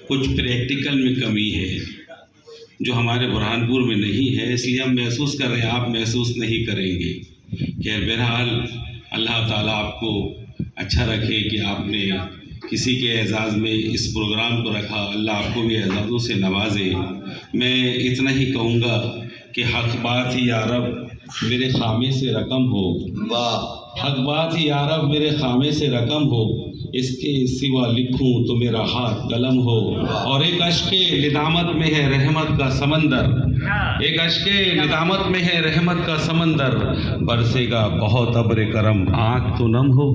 कुछ प्रैक्टिकल में कमी है जो हमारे बुरहानपुर में नहीं है, इसलिए हम महसूस कर रहे हैं, आप महसूस नहीं करेंगे। खैर बहरहाल अल्लाह ताला आपको अच्छा रखे कि आपने किसी के एजाज़ में इस प्रोग्राम को रखा, अल्लाह आपको भी एजाज़ों से नवाजे। मैं इतना ही कहूँगा कि हक़ बात ही यारब मेरे खामे से रकम हो, वाह हक़ बात ही यारब मेरे खामे से रकम हो, इसके सिवा लिखूं तो मेरा हाथ कलम हो। और एक अश्के निदामत में है रहमत का समंदर, एक अश्के निदामत में है रहमत का समंदर, बरसेगा बहुत अब्र करम आँख तो नम हो।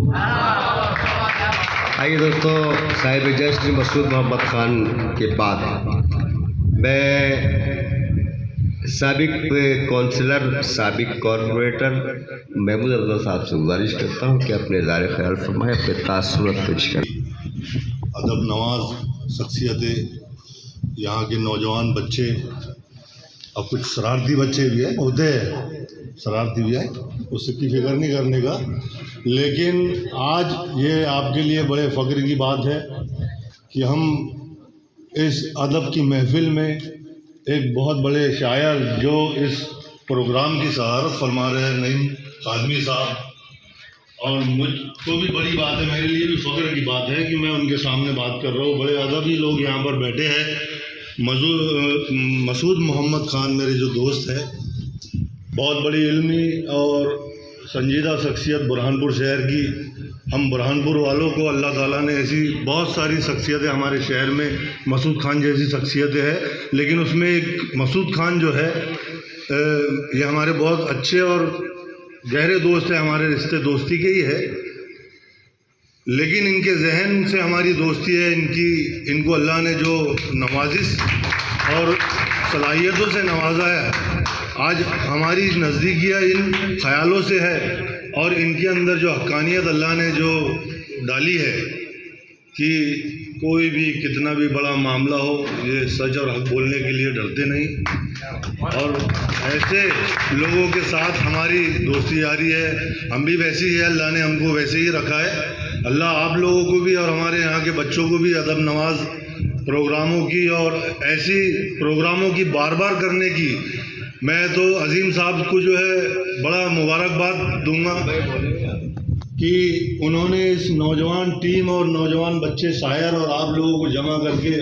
आइए दोस्तों, साहिब जश्न मसूद मोहम्मद ख़ान के बाद मैं साबिक कौंसलर, साबिक कॉर्पोरेटर महमूद अफजल साहब से गुजारिश करता हूँ कि अपने इज़हार ख्याल फरमाएं, अपने तासुरात पेश करें। अदब नवाज शख्सियतें, यहाँ के नौजवान बच्चे और कुछ शरारती बच्चे भी हैं, होते हैं शरारती भी हैं, उसकी फिक्र नहीं करने का। लेकिन आज ये आपके लिए बड़े फ़ख्र की बात है कि हम इस अदब की महफ़िल में एक बहुत बड़े शायर जो इस प्रोग्राम की सहारत फरमा रहे हैं, नईम कादमी साहब, और मुझको भी बड़ी बात है, मेरे लिए भी फ़ख्र की बात है कि मैं उनके सामने बात कर रहा हूँ। बड़े अदबी लोग यहाँ पर बैठे हैं। मसूद मोहम्मद ख़ान मेरे जो दोस्त हैं, बहुत बड़ी इल्मी और संजीदा शख्सियत बुरहानपुर शहर की। हम बुरहानपुर वालों को अल्लाह ताला ने ऐसी बहुत सारी शख्सियतें हमारे शहर में, मसूद ख़ान जैसी शख्सियतें हैं, लेकिन उसमें एक मसूद ख़ान जो है ये हमारे बहुत अच्छे और गहरे दोस्त हैं, हमारे रिश्ते दोस्ती के ही है। लेकिन इनके जहन से हमारी दोस्ती है, इनको अल्लाह ने जो नवाजिश और सलाहियतों से नवाजा है, आज हमारी नज़दीकियाँ इन ख़यालों से है। और इनके अंदर जो हक़ानियत अल्लाह ने जो डाली है कि कोई भी कितना भी बड़ा मामला हो, ये सच और हक़ बोलने के लिए डरते नहीं, और ऐसे लोगों के साथ हमारी दोस्ती जारी है। हम भी वैसे ही है, अल्लाह ने हमको वैसे ही रखा है। अल्लाह आप लोगों को भी और हमारे यहाँ के बच्चों को भी अदब नवाज प्रोग्रामों की और ऐसी प्रोग्रामों की बार बार करने की, मैं तो अजीम साहब को जो है बड़ा मुबारकबाद दूंगा कि उन्होंने इस नौजवान टीम और नौजवान बच्चे शायर और आप लोगों को जमा करके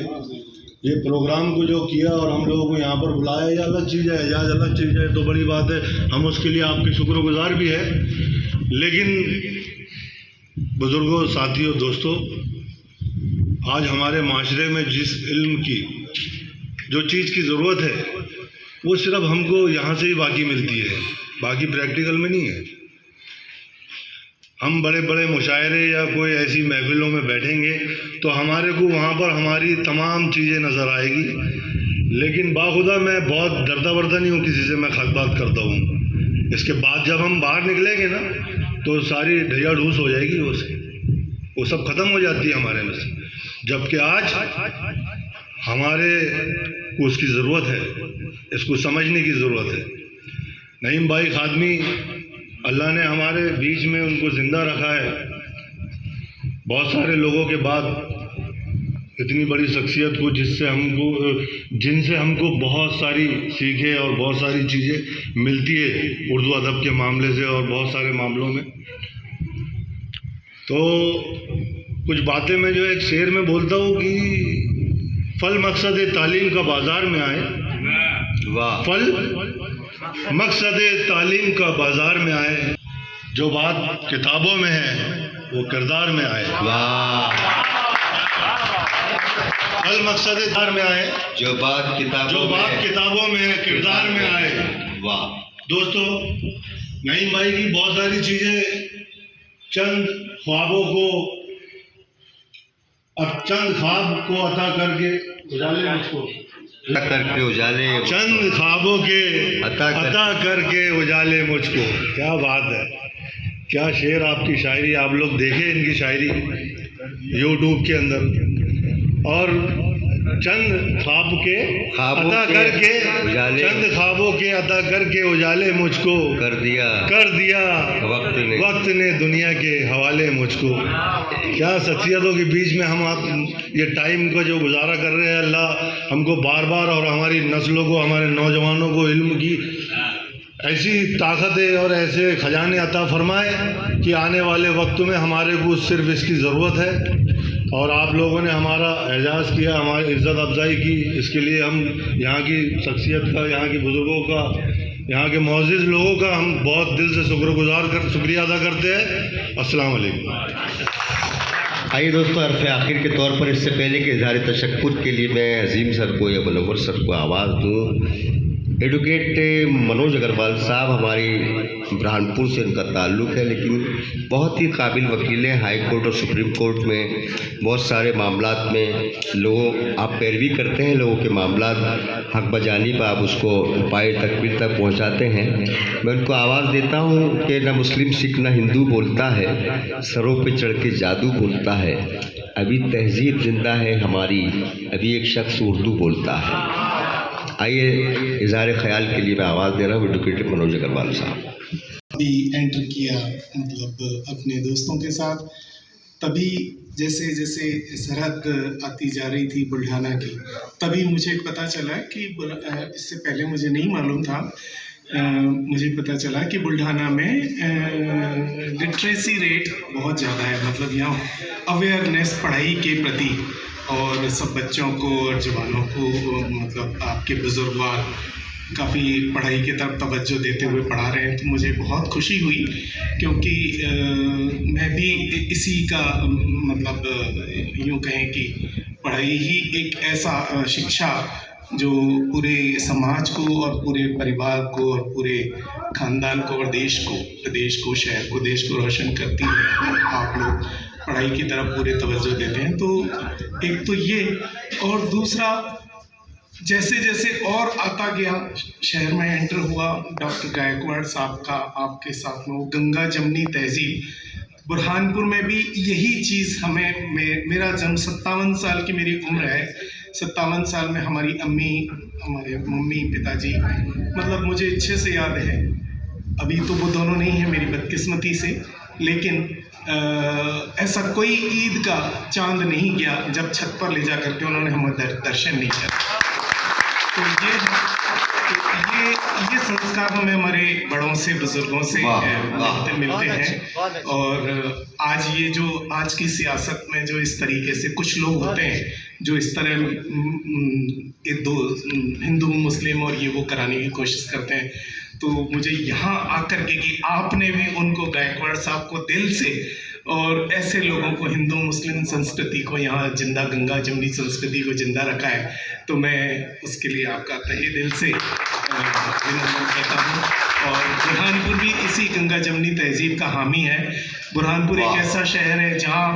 ये प्रोग्राम को जो किया और हम लोगों को यहाँ पर बुलाया, ये अलग चीज़ है, एजाज़ अलग चीज़ है, तो बड़ी बात है, हम उसके लिए आपके शुक्रगुजार भी है। लेकिन बुज़ुर्गों, साथियों, दोस्तों, आज हमारे माशरे में जिस इल्म की जो चीज़ की ज़रूरत है वो सिर्फ हमको यहाँ से ही बाकी मिलती है, बाकी प्रैक्टिकल में नहीं है। हम बड़े बड़े मुशायरे या कोई ऐसी महफिलों में बैठेंगे तो हमारे को वहाँ पर हमारी तमाम चीज़ें नज़र आएगी, लेकिन बाखुदा मैं बहुत डरता वरता नहीं हूँ किसी से, मैं खत बात करता हूँ। इसके बाद जब हम बाहर निकलेंगे ना तो सारी ढैया ढूस हो जाएगी, वो सब ख़त्म हो जाती है हमारे में से। जबकि आज हमारे को उसकी ज़रूरत है, इसको समझने की ज़रूरत है। नईम भाई खादमी, अल्लाह ने हमारे बीच में उनको ज़िंदा रखा है। बहुत सारे लोगों के बाद इतनी बड़ी शख्सियत को जिनसे हमको बहुत सारी सीखें और बहुत सारी चीज़ें मिलती है उर्दू अदब के मामले से और बहुत सारे मामलों में। तो कुछ बातें मैं जो एक शेर में बोलता हूँ कि फल मकसद तालीम का बाज़ार में आए, वाह, फल मकसद तालीम का बाज़ार में आए, जो बात किताबों में है वो किरदार में आए, वाह। फल मकसद तार में आए, जो बात किताबों में है किरदार में आए, वाह। दोस्तों, नईम भाई की बहुत सारी चीज़ें चंद ख्वाबों को चंद ख्वाब को अता करके उजाले मुझको उजाले, चंद ख्वाबों के अता करके उजाले मुझको। क्या बात है, क्या शेर आपकी शायरी, आप लोग देखें इनकी शायरी यूट्यूब के अंदर। और चंद ख्वाबों के ख्वाबों अता के करके उजाले, चंद ख्वाबों के अता करके उजाले मुझको कर दिया वक्त ने दुनिया के हवाले मुझको। क्या शख्सियतों के बीच में हम आप ये टाइम को जो गुजारा कर रहे हैं, अल्लाह हमको बार बार और हमारी नस्लों को, हमारे नौजवानों को इल्म की ऐसी ताकतें और ऐसे खजाने अता फरमाए कि आने वाले वक्तों में हमारे को सिर्फ इसकी ज़रूरत है। और आप लोगों ने हमारा एजाज़ किया, हमारी इज़्ज़त अफजाई की, इसके लिए हम यहाँ की शख्सियत का, यहाँ के बुज़ुर्गों का, यहाँ के मुअज़्ज़िज़ लोगों का हम बहुत दिल से शुक्रिया अदा करते हैं। अस्सलाम वालेकुम। आइए दोस्तों, हरफ आखिर के तौर पर इससे पहले कि इज़हार तशक्कुर के लिए मैं अजीम सर को या मुनव्वर सर को आवाज़ दूँ, एडवोकेट मनोज अग्रवाल साहब हमारी बुरहानपुर से उनका ताल्लुक़ है, लेकिन बहुत ही काबिल वकील हैं। हाई कोर्ट और सुप्रीम कोर्ट में बहुत सारे मामलात में लोगों आप पैरवी करते हैं, लोगों के मामलात हक बजानिब आप उसको उपाय तकमील तक पहुंचाते हैं। मैं उनको आवाज़ देता हूं कि न मुस्लिम सिख न हिंदू बोलता है, सरों पे चढ़ के जादू बोलता है, अभी तहजीब जिंदा है हमारी, अभी एक शख्स उर्दू बोलता है। आइए इज़हार ख्याल के लिए मैं आवाज़ दे रहा हूँ एडवोकेट मनोज अग्रवाल साहब। अभी एंटर किया मतलब अपने दोस्तों के साथ, तभी जैसे जैसे सरहद आती जा रही थी बुल्ढाना की, तभी मुझे पता चला कि इससे पहले मुझे नहीं मालूम था, मुझे पता चला कि बुल्ढाना में लिटरेसी रेट बहुत ज़्यादा है। मतलब यहाँ अवेयरनेस पढ़ाई के प्रति और सब बच्चों को और जवानों को, मतलब आपके बुजुर्गवार काफ़ी पढ़ाई की तरफ तवज्जो देते हुए पढ़ा रहे हैं। तो मुझे बहुत खुशी हुई, क्योंकि मैं भी इसी का मतलब यूँ कहें कि पढ़ाई ही एक ऐसा शिक्षा जो पूरे समाज को और पूरे परिवार को और पूरे ख़ानदान को और देश को, प्रदेश को, शहर को, देश को रोशन करती है। आप लोग पढ़ाई की तरफ पूरे तवज्जो देते हैं, तो एक तो ये, और दूसरा जैसे जैसे और आता गया, शहर में एंटर हुआ, डॉक्टर गायकवाड़ साहब का आपके साथ में वो गंगा जमनी तहजीब, बुरहानपुर में भी यही चीज़ हमें मेरा जन्म 57 साल की मेरी उम्र है, 57 साल में हमारी अम्मी, हमारे मम्मी पिताजी, मतलब मुझे अच्छे से याद है। अभी तो वो दोनों नहीं है मेरी बदकिस्मती से, लेकिन ऐसा कोई ईद का चांद नहीं गया जब छत पर ले जा करके उन्होंने हमें दर्शन नहीं किया। तो ये संस्कार हमें हमारे बड़ों से, बुजुर्गों से मिलते हैं। और आज ये जो आज की सियासत में जो इस तरीके से कुछ लोग होते हैं जो इस तरह दो हिंदू मुस्लिम और ये वो कराने की कोशिश करते हैं, तो मुझे यहाँ आकर के कि आपने भी उनको, गायकवाड़ साहब को दिल से और ऐसे लोगों को, हिंदू मुस्लिम संस्कृति को यहाँ जिंदा, गंगा जमनी संस्कृति को जिंदा रखा है, तो मैं उसके लिए आपका तहे दिल से अभिनंदन करता हूँ। और बुरहानपुर भी इसी गंगा जमनी तहजीब का हामी है। बुरहानपुर एक ऐसा शहर है जहाँ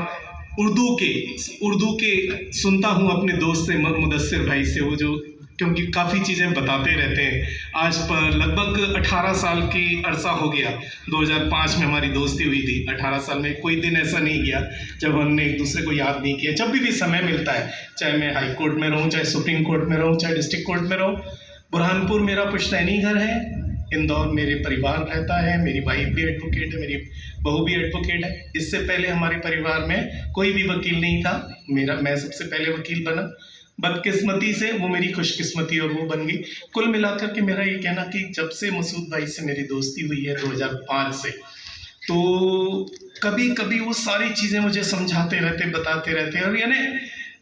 उर्दू के सुनता हूँ अपने दोस्त से, मुदस्सिर भाई से, वो जो क्योंकि काफ़ी चीज़ें बताते रहते हैं। आज पर लगभग 18 साल की अरसा हो गया, 2005 में हमारी दोस्ती हुई थी। 18 साल में कोई दिन ऐसा नहीं गया जब हमने एक दूसरे को याद नहीं किया। जब भी समय मिलता है, चाहे मैं हाई कोर्ट में रहूँ, चाहे सुप्रीम कोर्ट में रहूँ, चाहे डिस्ट्रिक्ट कोर्ट में रहूँ, बुरहानपुर मेरा पुश्तैनी घर है, इंदौर मेरे परिवार रहता है, मेरी वाइफ भी एडवोकेट है, मेरी बहू भी एडवोकेट है। इससे पहले हमारे परिवार में कोई भी वकील नहीं था, मैं सबसे पहले वकील बना। बदकिस्मती से वो मेरी खुशकिस्मती और वो बन गई। कुल मिलाकर के मेरा ये कहना कि जब से मसूद भाई से मेरी दोस्ती हुई है 2005 से, तो कभी कभी वो सारी चीज़ें मुझे समझाते रहते, बताते रहते, और यानी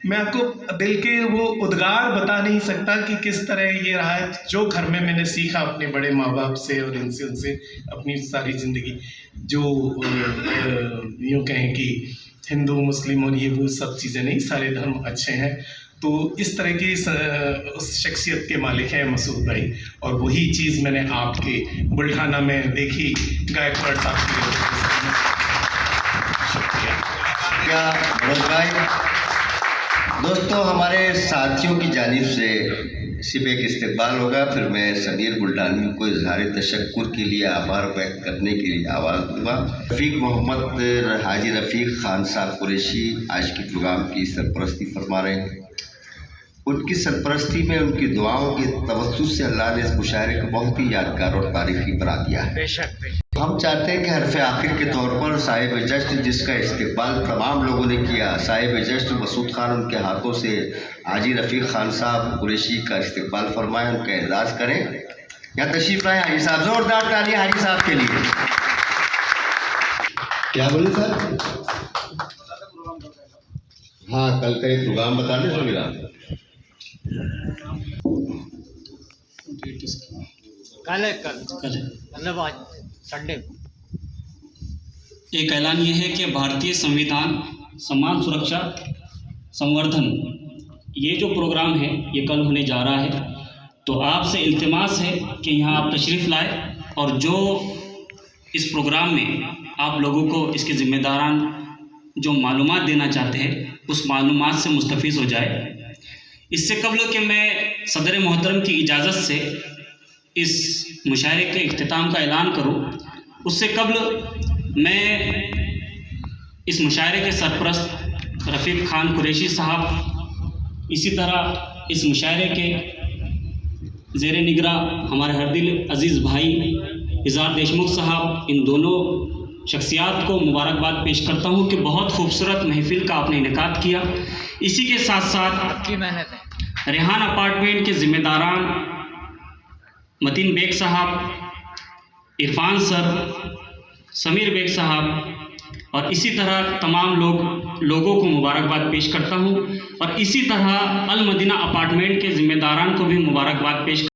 मैं आपको दिल के वो उद्गार बता नहीं सकता कि किस तरह ये रहा है। जो घर में मैंने सीखा अपने बड़े माँ बाप से और इनसे, उनसे अपनी सारी ज़िंदगी, जो यूँ कहें कि हिंदू मुस्लिम और ये वो सब चीज़ें नहीं, सारे धर्म अच्छे हैं। तो इस तरह की उस शख्सियत के मालिक हैं मसूद भाई, और वही चीज़ मैंने आपके बुल्ढाना में देखी, गायकवाड़ साहब की। शुक्रिया मनोज भाई। दोस्तों, हमारे साथियों की जानिब से सिर्फ एक इस्तकबाल होगा, फिर मैं समीर बुल्ढानी को इज़हार तशक्कुर के लिए आभार व्यक्त करने के लिए आवाज़ दूँगा। रफ़ीक मोहम्मद हाजी रफ़ीक ख़ान साहब कुरैशी आज के प्रोग्राम की सरपरस्ती फरमा रहे हैं। उनकी सरपरस्ती में, उनकी दुआओं के तवज्जुह से अल्लाह ने इस मुशायरे को बहुत ही यादगार और तारीखी बना दिया है। हम चाहते हैं कि हरफ आखिर के तौर पर साहिब जश्न, जिसका इस्तकबाल तमाम लोगों ने किया, साहिब जश्न मसूद खान, उनके हाथों से हाजी रफ़ीक खान साहब कुरैशी का इस्तकबाल फरमाएं, उनका एजाज़ करें। यहाँ तशरीफ़ लाएं हाजी साहब, ज़ोरदार तालियां हाजी साहब के लिए। क्या बोले सर? हाँ, कल का एक प्रोग्राम बता दें मेरा। कल मतलब आज संडे। एक ऐलान ये है कि भारतीय संविधान सम्मान सुरक्षा संवर्धन, ये जो प्रोग्राम है ये कल होने जा रहा है। तो आपसे इल्तिमास है कि यहाँ आप तशरीफ़ लाए और जो इस प्रोग्राम में आप लोगों को इसके ज़िम्मेदारान जो मालूमात देना चाहते हैं उस मालूमात से मुस्तफ़ीज़ हो जाए। इससे कबल कि मैं सदर मोहतरम की इजाज़त से इस मुशायरे के इख्तिताम का ऐलान करूं, उससे कबल मैं इस मुशायरे के सरपरस्त रफ़ीक खान कुरैशी साहब, इसी तरह इस मुशायरे के ज़ेर निगरा हमारे हरदिल अज़ीज़ भाई इज़हार देशमुख साहब, इन दोनों शख्सियात को मुबारकबाद पेश करता हूँ कि बहुत खूबसूरत महफिल का आपने इनेकाद किया। इसी के साथ साथ आपकी मेहनत है। रेहान अपार्टमेंट के ज़िम्मेदारान मतीन बेग साहब, इरफान सर, समीर बेग साहब और इसी तरह तमाम लोगों को मुबारकबाद पेश करता हूँ और इसी तरह अल मदीना अपार्टमेंट के ज़िम्मेदारान को भी मुबारकबाद पेश